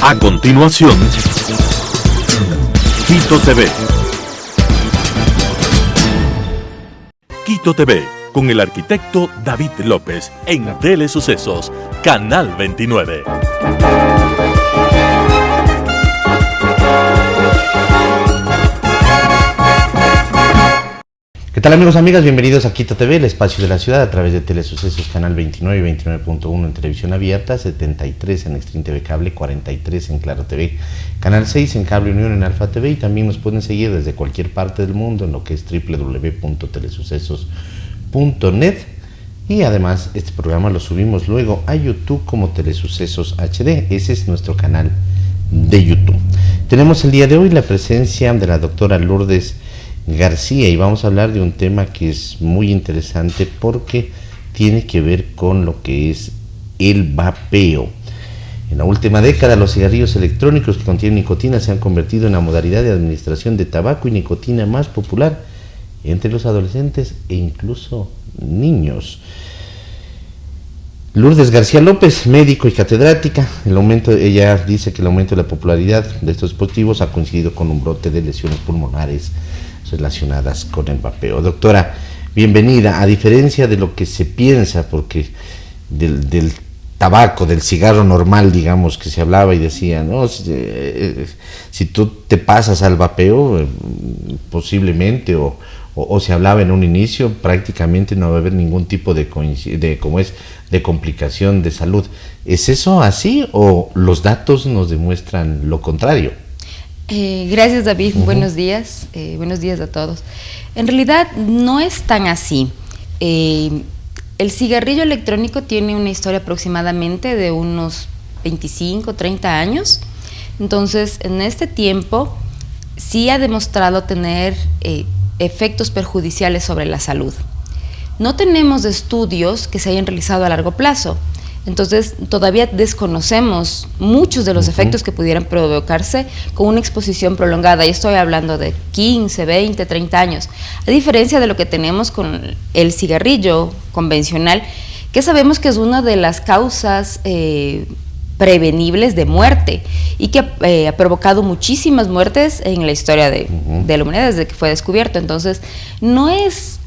A continuación, Quito TV. Quito TV, con el arquitecto David López, en Telesucesos, Canal 29. ¿Qué tal, amigos, amigas? Bienvenidos a Quito TV, el espacio de la ciudad, a través de Telesucesos, Canal 29 y 29.1 en televisión abierta, 73 en Extreme TV Cable, 43 en Claro TV, Canal 6 en Cable Unión en Alfa TV, y también nos pueden seguir desde cualquier parte del mundo en lo que es www.telesucesos.net. Y además este programa lo subimos luego a YouTube como Telesucesos HD. Ese es nuestro canal de YouTube. Tenemos el día de hoy la presencia de la doctora Lourdes García y vamos a hablar de un tema que es muy interesante porque tiene que ver con lo que es el vapeo. En la última década, los cigarrillos electrónicos que contienen nicotina se han convertido en la modalidad de administración de tabaco y nicotina más popular entre los adolescentes e incluso niños. Lourdes García López, médico y catedrática. Ella dice que el aumento de la popularidad de estos dispositivos ha coincidido con un brote de lesiones pulmonares relacionadas con el vapeo. Doctora, bienvenida. A diferencia de lo que se piensa, porque del tabaco, del cigarro normal, digamos, que se hablaba y decía, no, si tú te pasas al vapeo, posiblemente, o se hablaba en un inicio, prácticamente no va a haber ningún tipo de complicación de salud. ¿Es eso así o los datos nos demuestran lo contrario? Gracias, David. Buenos días a todos. En realidad no es tan así. El cigarrillo electrónico tiene una historia aproximadamente de unos 25, 30 años. Entonces, en este tiempo sí ha demostrado tener efectos perjudiciales sobre la salud. No tenemos estudios que se hayan realizado a largo plazo. Entonces, todavía desconocemos muchos de los efectos que pudieran provocarse con una exposición prolongada. Y estoy hablando de 15, 20, 30 años. A diferencia de lo que tenemos con el cigarrillo convencional, que sabemos que es una de las causas prevenibles de muerte y que ha provocado muchísimas muertes en la historia de la humanidad desde que fue descubierto. Entonces, no es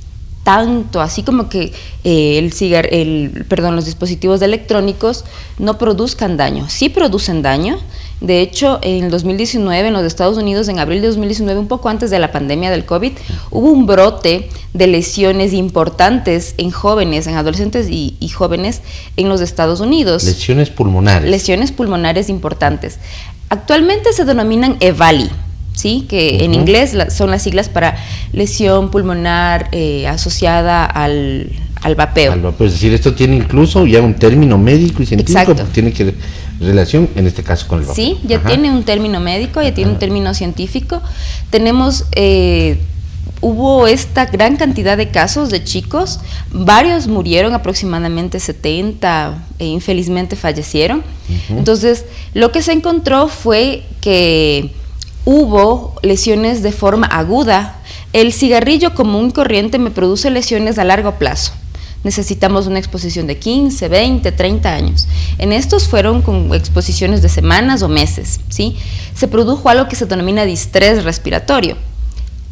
tanto así como que los dispositivos electrónicos no produzcan daño. Sí producen daño. De hecho, en el 2019, en los Estados Unidos, en abril de 2019, un poco antes de la pandemia del COVID, hubo un brote de lesiones importantes en jóvenes, en adolescentes y jóvenes en los Estados Unidos. Lesiones pulmonares. Lesiones pulmonares importantes. Actualmente se denominan EVALI. ¿Sí? Que en inglés son las siglas para lesión pulmonar asociada al vapeo. Es decir, esto tiene incluso ya un término médico y científico. Exacto. Tiene que relación, en este caso, con el vapeo. Sí, ya tiene un término médico, ya tiene un término científico. Tenemos, hubo esta gran cantidad de casos de chicos, varios murieron, aproximadamente 70, infelizmente fallecieron. Entonces, lo que se encontró fue que hubo lesiones de forma aguda. El cigarrillo común y corriente me produce lesiones a largo plazo. Necesitamos una exposición de 15, 20, 30 años. En estos fueron con exposiciones de semanas o meses, ¿sí? Se produjo algo que se denomina distrés respiratorio.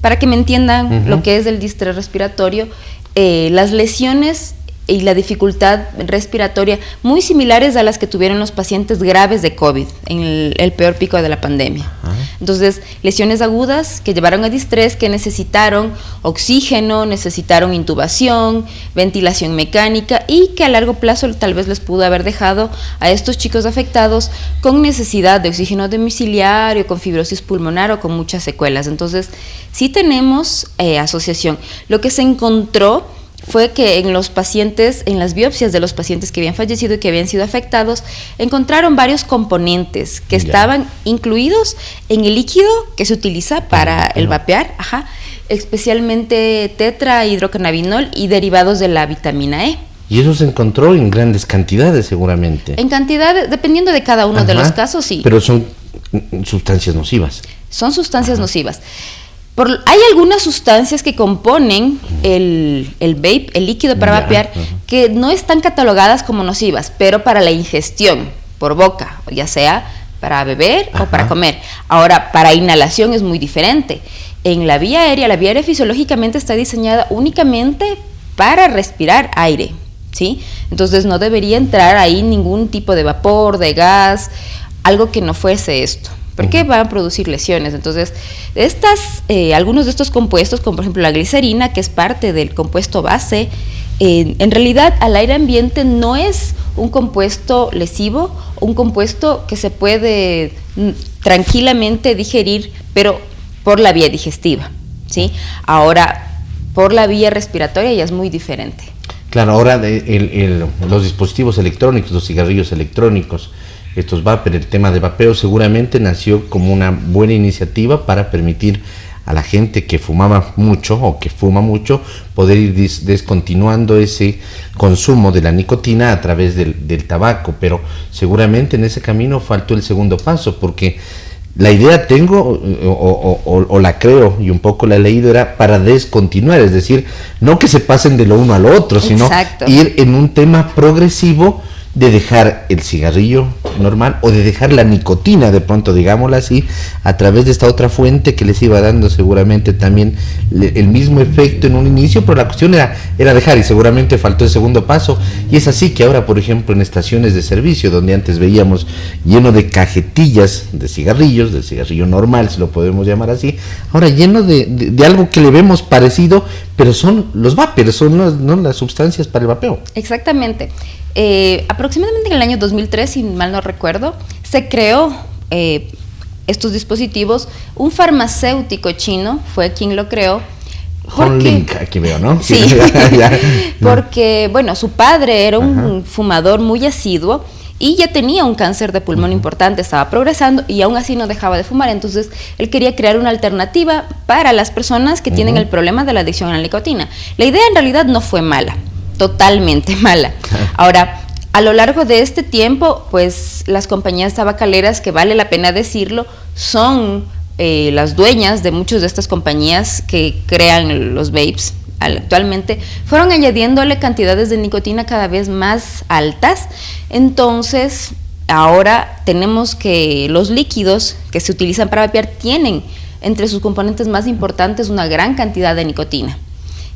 Para que me entiendan lo que es el distrés respiratorio, las lesiones y la dificultad respiratoria muy similares a las que tuvieron los pacientes graves de COVID en el peor pico de la pandemia. Entonces, lesiones agudas que llevaron a distrés, que necesitaron oxígeno, necesitaron intubación, ventilación mecánica y que a largo plazo tal vez les pudo haber dejado a estos chicos afectados con necesidad de oxígeno domiciliario, con fibrosis pulmonar o con muchas secuelas. Entonces, sí tenemos asociación. Lo que se encontró fue que en los pacientes, en las biopsias de los pacientes que habían fallecido y que habían sido afectados, encontraron varios componentes que estaban incluidos en el líquido que se utiliza para el vapear, especialmente tetrahidrocannabinol y derivados de la vitamina E. Y eso se encontró en grandes cantidades, seguramente. En cantidades, dependiendo de cada uno de los casos, sí. Pero son sustancias nocivas. Son sustancias nocivas. Hay algunas sustancias que componen el vape, el líquido para vapear, que no están catalogadas como nocivas, pero para la ingestión por boca, ya sea para beber Ajá. o para comer. Ahora, para inhalación es muy diferente. En la vía aérea fisiológicamente está diseñada únicamente para respirar aire, ¿sí? Entonces no debería entrar ahí ningún tipo de vapor, de gas, algo que no fuese esto, porque van a producir lesiones. Entonces, algunos de estos compuestos, como por ejemplo la glicerina, que es parte del compuesto base, en realidad al aire ambiente no es un compuesto lesivo, un compuesto que se puede tranquilamente digerir, pero por la vía digestiva, ¿sí? Ahora, por la vía respiratoria ya es muy diferente. Claro, ahora los dispositivos electrónicos, los cigarrillos electrónicos, estos vapor, el tema de vapeo seguramente nació como una buena iniciativa para permitir a la gente que fumaba mucho o que fuma mucho poder ir descontinuando ese consumo de la nicotina a través del tabaco, pero seguramente en ese camino faltó el segundo paso, porque la idea tengo o la creo y un poco la he leído era para descontinuar, es decir, no que se pasen de lo uno al otro, sino Exacto. ir en un tema progresivo de dejar el cigarrillo normal o de dejar la nicotina, de pronto, digámoslo así, a través de esta otra fuente que les iba dando seguramente también el mismo efecto en un inicio, pero la cuestión era dejar, y seguramente faltó el segundo paso, y es así que ahora, por ejemplo, en estaciones de servicio, donde antes veíamos lleno de cajetillas de cigarrillos, del cigarrillo normal, si lo podemos llamar así, ahora lleno de algo que le vemos parecido, pero son los vapers, son las sustancias para el vapeo. Exactamente. Aproximadamente en el año 2003, si mal no recuerdo, se creó estos dispositivos. Un farmacéutico chino fue quien lo creó. Honlink, aquí veo, ¿no? Sí, porque, bueno, su padre era un fumador muy asiduo y ya tenía un cáncer de pulmón importante, estaba progresando y aún así no dejaba de fumar. Entonces, él quería crear una alternativa para las personas que tienen el problema de la adicción a la nicotina. La idea en realidad no fue mala, totalmente mala. Ahora, a lo largo de este tiempo, pues las compañías tabacaleras, que vale la pena decirlo, son las dueñas de muchas de estas compañías que crean los vapes. Actualmente fueron añadiéndole cantidades de nicotina cada vez más altas. Entonces, ahora tenemos que los líquidos que se utilizan para vapear tienen entre sus componentes más importantes una gran cantidad de nicotina.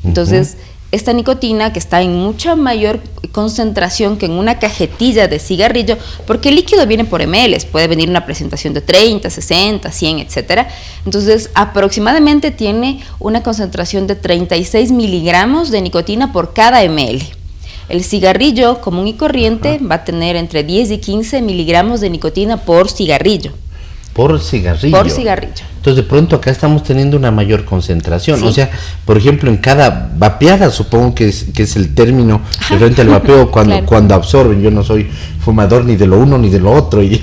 Entonces, esta nicotina, que está en mucha mayor concentración que en una cajetilla de cigarrillo, porque el líquido viene por ml, puede venir una presentación de 30, 60, 100, etcétera. Entonces, aproximadamente tiene una concentración de 36 miligramos de nicotina por cada ml. El cigarrillo común y corriente va a tener entre 10 y 15 miligramos de nicotina por cigarrillo. Por cigarrillo. Por cigarrillo. Entonces, de pronto acá estamos teniendo una mayor concentración. Sí. O sea, por ejemplo, en cada vapeada, supongo que es el término referente al vapeo, cuando absorben. Yo no soy fumador ni de lo uno ni de lo otro y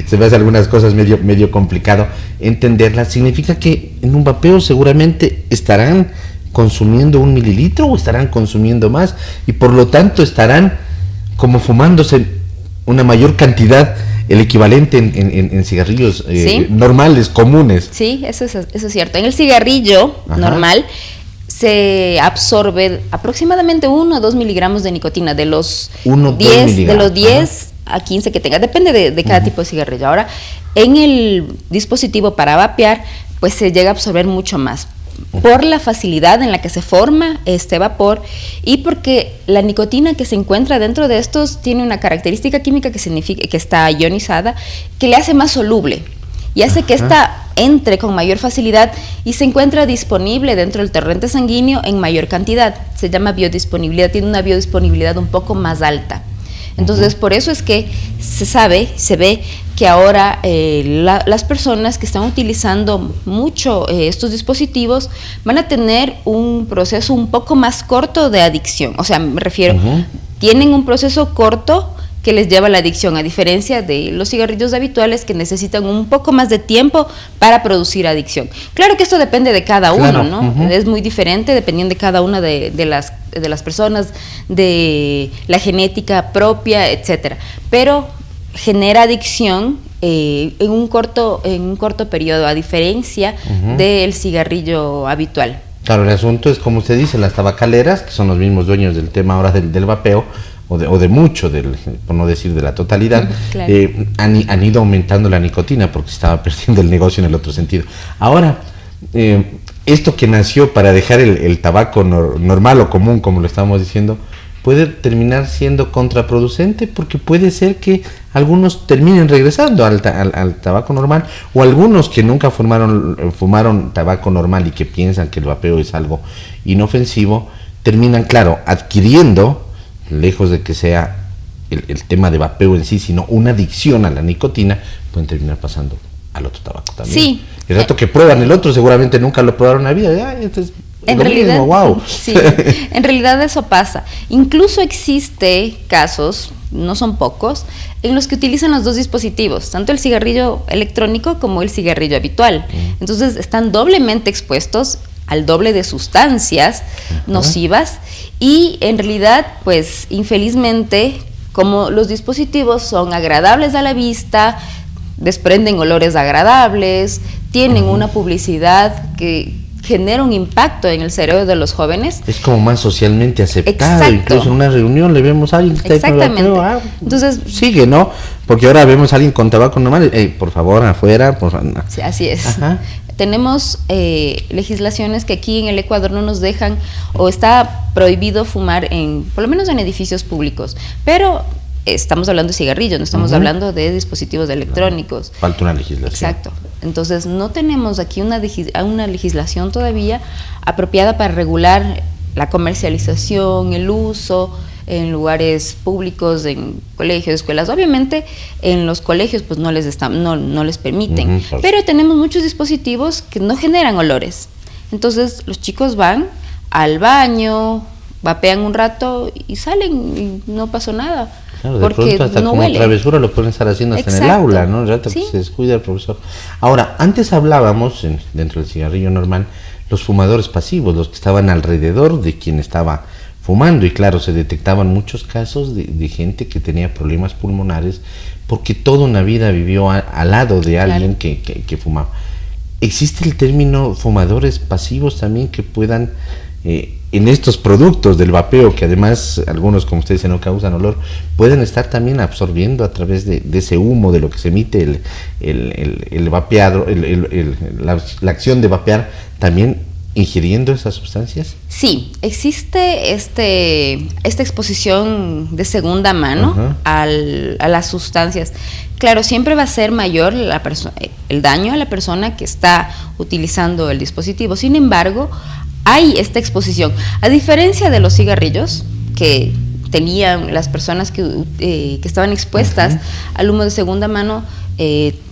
se me hacen algunas cosas medio complicado entenderlas. Significa que en un vapeo seguramente estarán consumiendo 1 mililitro o estarán consumiendo más y por lo tanto estarán como fumándose una mayor cantidad, el equivalente en cigarrillos ¿sí? normales, comunes. Sí, eso es cierto. En el cigarrillo normal se absorbe aproximadamente 1 o 2 miligramos de nicotina de los 10 a 15 que tenga, depende de cada tipo de cigarrillo. Ahora, en el dispositivo para vapear, pues se llega a absorber mucho más por la facilidad en la que se forma este vapor y porque la nicotina que se encuentra dentro de estos tiene una característica química que significa que está ionizada, que le hace más soluble y hace que esta entre con mayor facilidad y se encuentra disponible dentro del torrente sanguíneo en mayor cantidad. Se llama biodisponibilidad, tiene una biodisponibilidad un poco más alta. Entonces, por eso es que se ve que ahora las personas que están utilizando mucho estos dispositivos van a tener un proceso un poco más corto de adicción. O sea, me refiero, tienen un proceso corto que les lleva a la adicción, a diferencia de los cigarrillos habituales que necesitan un poco más de tiempo para producir adicción. Claro que esto depende de cada uno, ¿no? Es muy diferente dependiendo de cada una de las personas, de la genética propia, etcétera. Pero genera adicción en un corto periodo, a diferencia del cigarrillo habitual. Claro, el asunto es, como usted dice, las tabacaleras, que son los mismos dueños del tema ahora del vapeo, o de mucho, por no decir de la totalidad, claro. Han ido aumentando la nicotina porque estaba perdiendo el negocio en el otro sentido. Ahora, esto que nació para dejar el tabaco normal o común, como lo estábamos diciendo, puede terminar siendo contraproducente, porque puede ser que algunos terminen regresando al tabaco normal, o algunos que nunca fumaron tabaco normal y que piensan que el vapeo es algo inofensivo, terminan, claro, adquiriendo, lejos de que sea el tema de vapeo en sí, sino una adicción a la nicotina, pueden terminar pasando al otro tabaco también. Sí. El rato que prueban el otro, seguramente nunca lo probaron en la vida. En realidad, wow. Sí, en realidad eso pasa. Incluso existe casos, no son pocos, en los que utilizan los dos dispositivos, tanto el cigarrillo electrónico como el cigarrillo habitual. Entonces están doblemente expuestos al doble de sustancias nocivas, y en realidad, pues infelizmente, como los dispositivos son agradables a la vista, desprenden olores agradables, tienen una publicidad que genera un impacto en el cerebro de los jóvenes. Es como más socialmente aceptado. Exacto. Incluso en una reunión le vemos a alguien que está con vapeo, entonces sigue, ¿no? Porque ahora vemos a alguien con tabaco normal, por favor, afuera, por favor. Sí, así es. Ajá. Tenemos legislaciones que aquí en el Ecuador no nos dejan, o está prohibido fumar por lo menos en edificios públicos, pero estamos hablando de cigarrillos, no estamos hablando de dispositivos electrónicos. Falta una legislación. Exacto. Entonces no tenemos aquí una legislación todavía apropiada para regular la comercialización, el uso en lugares públicos, en colegios, escuelas. Obviamente en los colegios pues no les permiten, pero tenemos muchos dispositivos que no generan olores. Entonces los chicos van al baño, vapean un rato y salen y no pasó nada. Claro, de pronto hasta no como huele. Travesura lo pueden estar haciendo hasta en el aula, ¿no? Ya sí. Se descuida el profesor. Ahora, antes hablábamos, dentro del cigarrillo normal, los fumadores pasivos, los que estaban alrededor de quien estaba fumando, y claro, se detectaban muchos casos de gente que tenía problemas pulmonares porque toda una vida vivió al lado de alguien que fumaba. ¿Existe el término fumadores pasivos también que puedan... en estos productos del vapeo, que además algunos, como ustedes dicen, no causan olor, pueden estar también absorbiendo a través de ese humo de lo que se emite el vapeado, la acción de vapear, también ingiriendo esas sustancias? Sí, existe esta exposición de segunda mano a las sustancias. Claro, siempre va a ser mayor el daño a la persona que está utilizando el dispositivo. Sin embargo, hay esta exposición. A diferencia de los cigarrillos que tenían las personas que estaban expuestas al humo de segunda mano,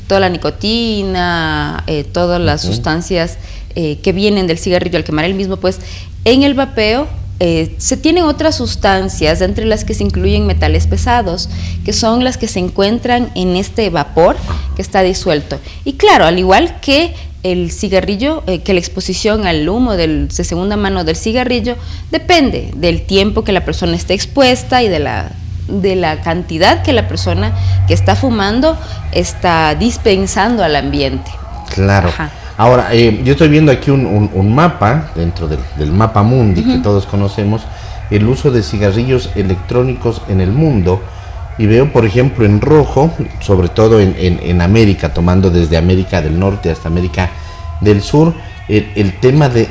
toda la nicotina, todas las sustancias que vienen del cigarrillo al quemar el mismo, pues en el vapeo se tienen otras sustancias, entre las que se incluyen metales pesados, que son las que se encuentran en este vapor que está disuelto. Y claro, al igual que el cigarrillo, que la exposición al humo de segunda mano del cigarrillo depende del tiempo que la persona esté expuesta y de la cantidad que la persona que está fumando está dispensando al ambiente. Claro. Ajá. Ahora, yo estoy viendo aquí un mapa, dentro del mapa mundi que todos conocemos, el uso de cigarrillos electrónicos en el mundo, y veo, por ejemplo, en rojo, sobre todo en América, tomando desde América del Norte hasta América del Sur, el tema de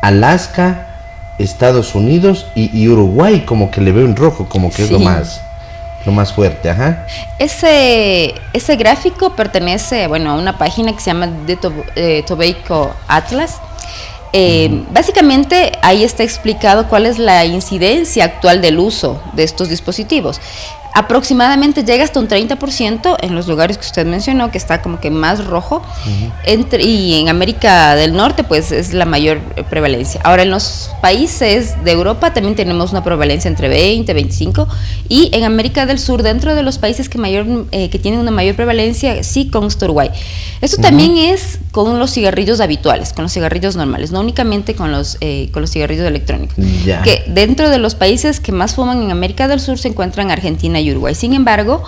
Alaska, Estados Unidos y Uruguay, como que le veo en rojo, como que es lo más fuerte. Ajá. Ese gráfico pertenece, a una página que se llama The Tobacco Atlas. Básicamente ahí está explicado cuál es la incidencia actual del uso de estos dispositivos. Aproximadamente llega hasta un 30% en los lugares que usted mencionó, que está como que más rojo, y en América del Norte pues es la mayor prevalencia. Ahora, en los países de Europa también tenemos una prevalencia entre 20 y 25, y en América del Sur, dentro de los países que tienen una mayor prevalencia, sí consta Uruguay. Esto también es con los cigarrillos habituales, con los cigarrillos normales, no únicamente con los cigarrillos electrónicos. Que dentro de los países que más fuman en América del Sur se encuentran Argentina y Uruguay. Sin embargo,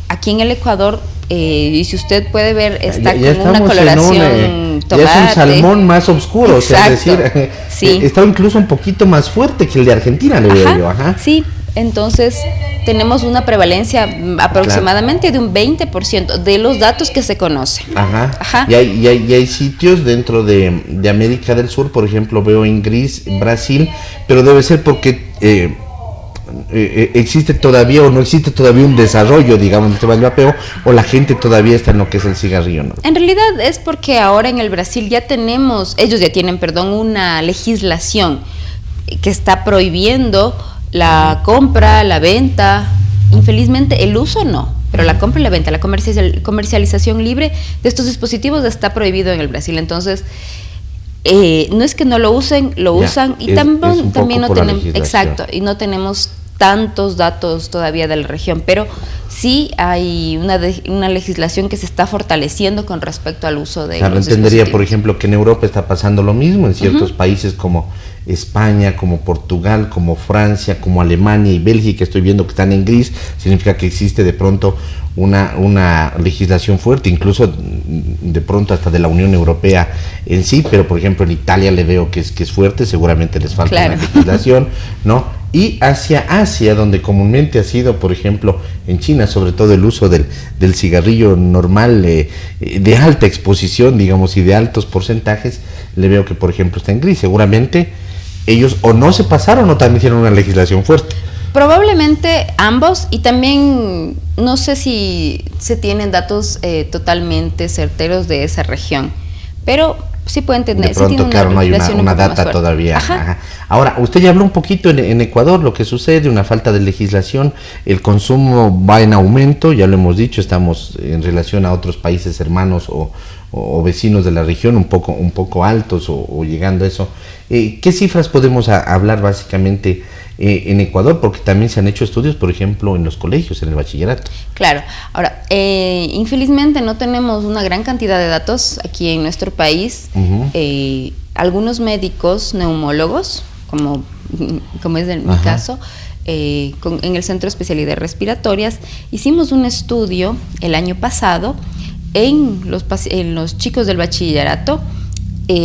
aquí en el Ecuador, y si usted puede ver, está como una coloración tomate. Ya es un salmón más oscuro. Exacto. O sea, es decir, está incluso un poquito más fuerte que el de Argentina, le veo yo. Ajá. Sí, Entonces, tenemos una prevalencia aproximadamente de un 20% de los datos que se conocen. Ajá. Ajá. Y hay sitios dentro de América del Sur, por ejemplo, veo en Brasil, pero debe ser porque existe todavía o no existe todavía un desarrollo, digamos, de este vapeo, o la gente todavía está en lo que es el cigarrillo, ¿no? En realidad es porque ahora en el Brasil ellos ya tienen, una legislación que está prohibiendo la compra, la venta, infelizmente el uso no, pero la compra y la venta, la comercialización libre de estos dispositivos está prohibido en el Brasil. Entonces, no es que no lo usen, lo usan, y también no tenemos, exacto, y no tenemos tantos datos todavía de la región, pero sí hay una legislación que se está fortaleciendo con respecto al uso de los entendería, por ejemplo, que en Europa está pasando lo mismo, en ciertos países como España, como Portugal, como Francia, como Alemania y Bélgica, estoy viendo que están en gris, significa que existe de pronto una legislación fuerte, incluso de pronto hasta de la Unión Europea en sí, pero por ejemplo en Italia le veo que es fuerte, seguramente les falta una legislación, ¿no? Y hacia Asia, donde comúnmente ha sido, por ejemplo, en China, sobre todo el uso del cigarrillo normal, de alta exposición, digamos, y de altos porcentajes, le veo que, por ejemplo, está en gris. Seguramente ellos o no se pasaron o también hicieron una legislación fuerte. Probablemente ambos, y también no sé si se tienen datos totalmente certeros de esa región, pero sí pueden tener. De pronto, sí, claro, no hay una data todavía. Ajá. Ahora, usted ya habló un poquito en Ecuador, lo que sucede, una falta de legislación, el consumo va en aumento, ya lo hemos dicho, estamos en relación a otros países hermanos o vecinos de la región un poco altos o llegando a eso. ¿Qué cifras podemos hablar básicamente en Ecuador? Porque también se han hecho estudios, por ejemplo, en los colegios, en el bachillerato. Claro. Ahora, infelizmente no tenemos una gran cantidad de datos aquí en nuestro país. Algunos médicos, neumólogos, como es en mi caso, en el Centro de Especialidades Respiratorias, hicimos un estudio el año pasado en los chicos del bachillerato,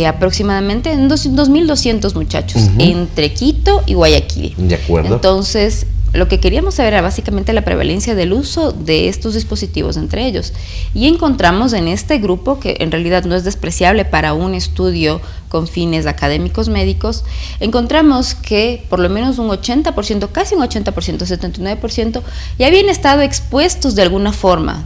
aproximadamente en 2.200 muchachos, entre Quito y Guayaquil. De acuerdo. Entonces, lo que queríamos saber era básicamente la prevalencia del uso de estos dispositivos entre ellos. Y encontramos en este grupo, que en realidad no es despreciable para un estudio con fines académicos médicos, encontramos que por lo menos un 80%, casi un 80%, 79%, ya habían estado expuestos de alguna forma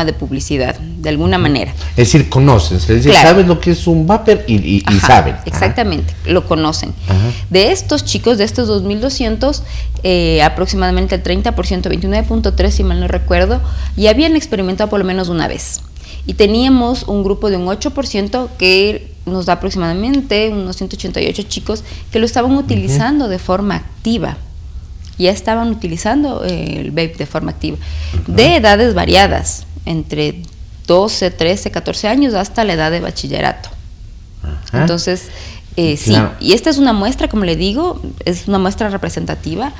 de publicidad, de alguna manera. Es decir, conocen, es decir, claro, saben lo que es un vapor y saben. Exactamente, lo conocen. De estos chicos, de estos 2.200, aproximadamente el 30%, 29.3% si mal no recuerdo, ya habían experimentado por lo menos una vez. Y teníamos un grupo de un 8% que nos da aproximadamente unos 188 chicos que lo estaban utilizando de forma activa. Ya estaban utilizando el vape de forma activa. De edades variadas, entre 12, 13, 14 años hasta la edad de bachillerato. Entonces, sí, claro. Y esta es una muestra, como le digo, es una muestra representativa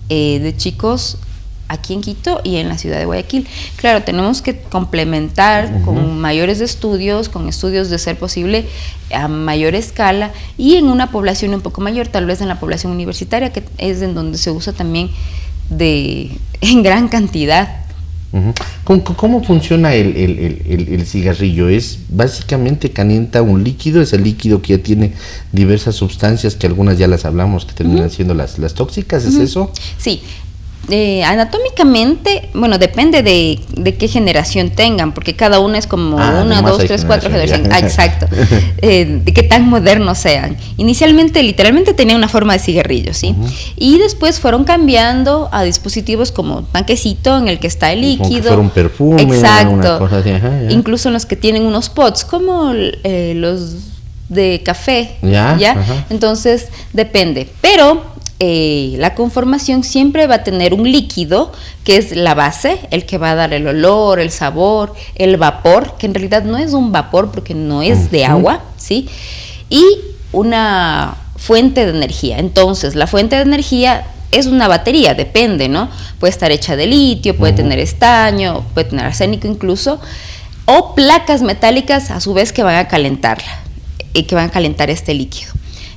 de chicos aquí en Quito y en la ciudad de Guayaquil. Claro, tenemos que complementar con mayores estudios, con estudios de ser posible a mayor escala y en una población un poco mayor, tal vez en la población universitaria, que es en donde se usa también en gran cantidad. ¿Cómo funciona el cigarrillo? ¿Es básicamente calienta un líquido? ¿Es el líquido que ya tiene diversas sustancias que algunas ya las hablamos que terminan siendo las tóxicas? ¿Es eso? Sí. Anatómicamente, bueno, depende de qué generación tengan, porque cada una es como 1, 2, 3, 4 generaciones. Exacto. De qué tan modernos sean. Inicialmente, literalmente tenían una forma de cigarrillo, ¿sí? Y después fueron cambiando a dispositivos como tanquecito en el que está el líquido. Como que fuera un perfume. Exacto. Una cosa así. Incluso en los que tienen unos pods, como los de café. ¿Ya? Entonces, depende. Pero la conformación siempre va a tener un líquido que es la base, el que va a dar el olor, el sabor, el vapor, que en realidad no es un vapor porque no es de agua, ¿sí? Y una fuente de energía. Entonces, la fuente de energía es una batería, depende, ¿no? Puede estar hecha de litio, puede tener estaño, puede tener arsénico incluso, o placas metálicas a su vez que van a calentarla, que van a calentar este líquido.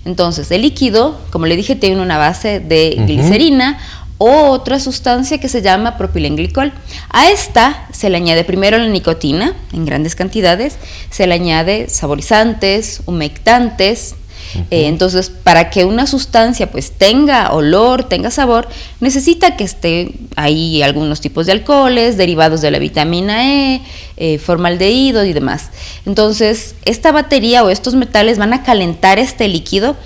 Entonces, el líquido, como le dije, tiene una base de glicerina o otra sustancia que se llama propilenglicol. A esta se le añade primero la nicotina en grandes cantidades, se le añade saborizantes, humectantes. Entonces, para que una sustancia pues tenga olor, tenga sabor, necesita que esté ahí algunos tipos de alcoholes, derivados de la vitamina E, formaldehído y demás. Entonces, esta batería o estos metales van a calentar este líquido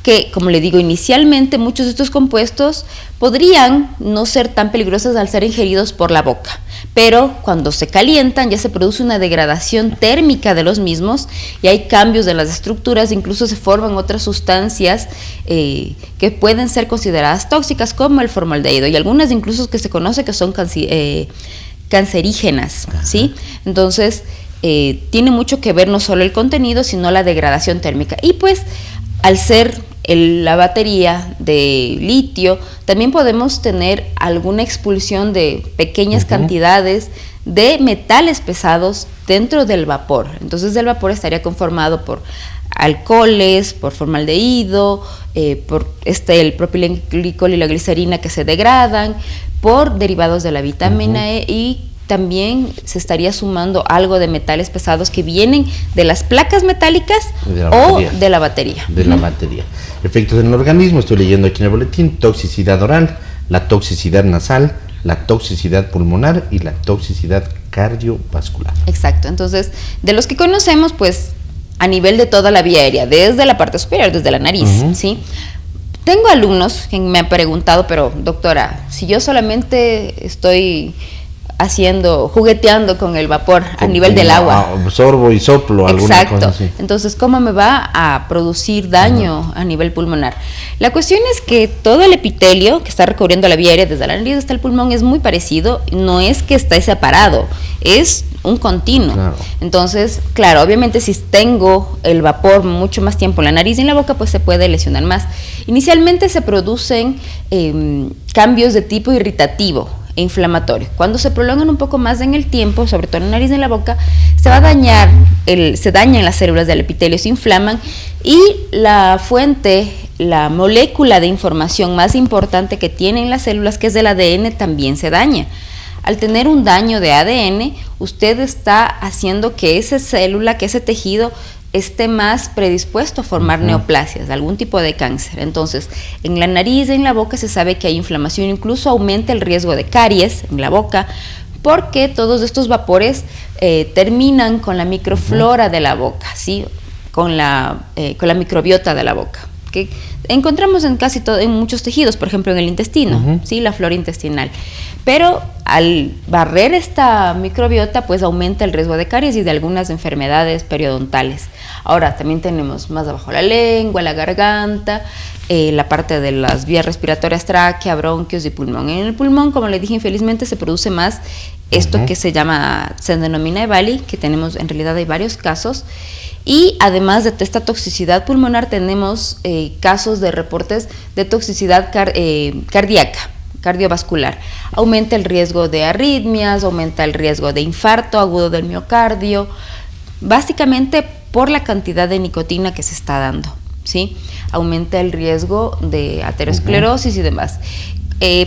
que, como le digo, inicialmente muchos de estos compuestos podrían no ser tan peligrosos al ser ingeridos por la boca, pero cuando se calientan ya se produce una degradación térmica de los mismos y hay cambios de las estructuras, incluso se forman otras sustancias que pueden ser consideradas tóxicas, como el formaldehído, y algunas incluso que se conoce que son cancerígenas, ¿sí? Entonces, tiene mucho que ver no solo el contenido, sino la degradación térmica. Y pues, al ser la batería de litio, también podemos tener alguna expulsión de pequeñas cantidades de metales pesados dentro del vapor. Entonces el vapor estaría conformado por alcoholes, por formaldehído, por el propilenglicol y la glicerina que se degradan, por derivados de la vitamina E, y también se estaría sumando algo de metales pesados que vienen de las placas metálicas o de la batería. De la batería. Efectos en el organismo, estoy leyendo aquí en el boletín: toxicidad oral, la toxicidad nasal, la toxicidad pulmonar y la toxicidad cardiovascular. Exacto. Entonces, de los que conocemos, pues, a nivel de toda la vía aérea, desde la parte superior, desde la nariz, ¿sí? Tengo alumnos que me han preguntado, pero doctora, si yo solamente estoy jugueteando con el vapor a nivel del agua, sorbo y soplo, alguna cosa así. Entonces, ¿cómo me va a producir daño a nivel pulmonar? La cuestión es que todo el epitelio que está recubriendo la vía aérea desde la nariz hasta el pulmón es muy parecido, no es que esté separado, es un continuo. Claro. Entonces, claro, obviamente si tengo el vapor mucho más tiempo en la nariz y en la boca, pues se puede lesionar más. Inicialmente se producen cambios de tipo irritativo e inflamatorio. Cuando se prolongan un poco más en el tiempo, sobre todo en la nariz y en la boca, se dañan las células del epitelio, se inflaman, y la fuente, la molécula de información más importante que tienen las células, que es el ADN, también se daña. Al tener un daño de ADN, usted está haciendo que esa célula, que ese tejido esté más predispuesto a formar neoplasias, algún tipo de cáncer. Entonces, en la nariz y en la boca se sabe que hay inflamación, incluso aumenta el riesgo de caries en la boca, porque todos estos vapores terminan con la microflora de la boca, ¿sí? Con la microbiota de la boca, que encontramos en muchos tejidos, por ejemplo en el intestino, ¿sí? La flora intestinal. Pero al barrer esta microbiota, pues aumenta el riesgo de caries y de algunas enfermedades periodontales. Ahora, también tenemos más abajo la lengua, la garganta, la parte de las vías respiratorias, tráquea, bronquios y pulmón. En el pulmón, como le dije, infelizmente se produce más esto que se denomina EVALI, que tenemos, en realidad hay varios casos. Y además de esta toxicidad pulmonar, tenemos casos de reportes de toxicidad cardíaca, cardiovascular. Aumenta el riesgo de arritmias, aumenta el riesgo de infarto agudo del miocardio, básicamente por la cantidad de nicotina que se está dando, ¿sí? Aumenta el riesgo de aterosclerosis y demás.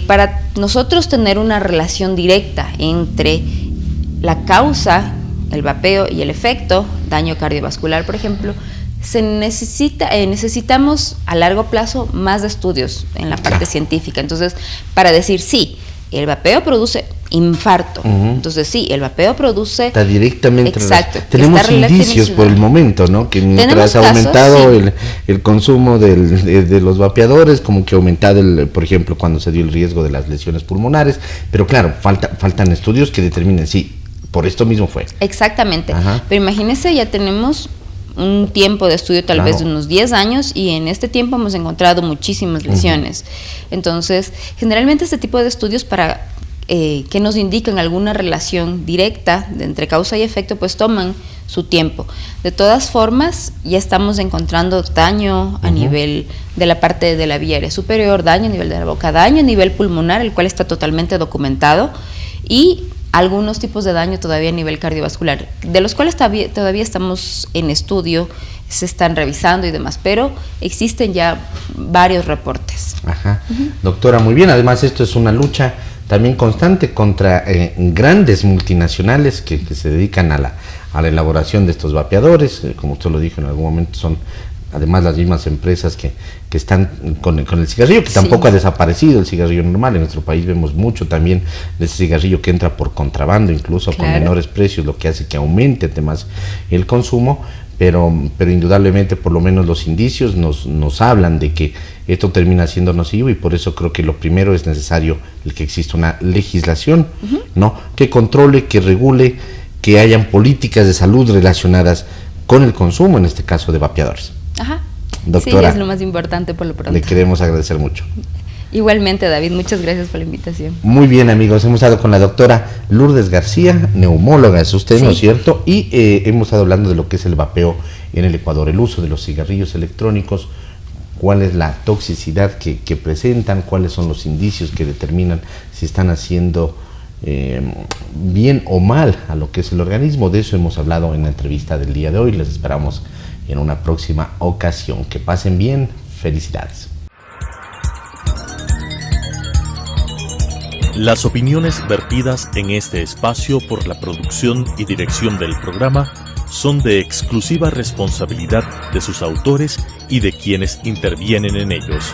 Para nosotros tener una relación directa entre la causa, el vapeo, y el efecto, daño cardiovascular, por ejemplo, necesitamos a largo plazo más estudios en la parte científica. Entonces, para decir sí, el vapeo produce infarto, entonces sí, el vapeo produce... Está directamente... Exacto. Tenemos indicios por el momento, ¿no? Que mientras ha aumentado el consumo de los vapeadores, como que ha aumentado, por ejemplo, cuando se dio el riesgo de las lesiones pulmonares, pero claro, faltan estudios que determinen sí, por esto mismo fue. Exactamente. Pero imagínense, ya tenemos un tiempo de estudio tal vez de unos 10 años, y en este tiempo hemos encontrado muchísimas lesiones. Entonces, generalmente este tipo de estudios para que nos indican alguna relación directa entre causa y efecto, pues toman su tiempo. De todas formas, ya estamos encontrando daño a nivel de la parte de la vía aérea superior, daño a nivel de la boca, daño a nivel pulmonar, el cual está totalmente documentado, y algunos tipos de daño todavía a nivel cardiovascular, de los cuales todavía estamos en estudio, se están revisando y demás, pero existen ya varios reportes. Ajá. Doctora, muy bien. Además, esto es una lucha también constante contra grandes multinacionales que se dedican a la elaboración de estos vapeadores. Como usted lo dijo en algún momento, son además las mismas empresas que están con el cigarrillo, que tampoco ha desaparecido el cigarrillo normal. En nuestro país vemos mucho también de ese cigarrillo que entra por contrabando, incluso con menores precios, lo que hace que aumente además el consumo, pero indudablemente por lo menos los indicios nos hablan de que esto termina siendo nocivo, y por eso creo que lo primero es necesario el que exista una legislación, ¿no?, que controle, que regule, que hayan políticas de salud relacionadas con el consumo, en este caso de vapeadores. Ajá. Doctora, sí, es lo más importante por lo pronto. Le queremos agradecer mucho. Igualmente, David, muchas gracias por la invitación. Muy bien, amigos, hemos estado con la doctora Lourdes García, neumóloga, es usted, ¿no es cierto? Y hemos estado hablando de lo que es el vapeo en el Ecuador, el uso de los cigarrillos electrónicos, cuál es la toxicidad que presentan, cuáles son los indicios que determinan si están haciendo bien o mal a lo que es el organismo. De eso hemos hablado en la entrevista del día de hoy. Les esperamos en una próxima ocasión. Que pasen bien. Felicidades. Las opiniones vertidas en este espacio por la producción y dirección del programa son de exclusiva responsabilidad de sus autores y de quienes intervienen en ellos.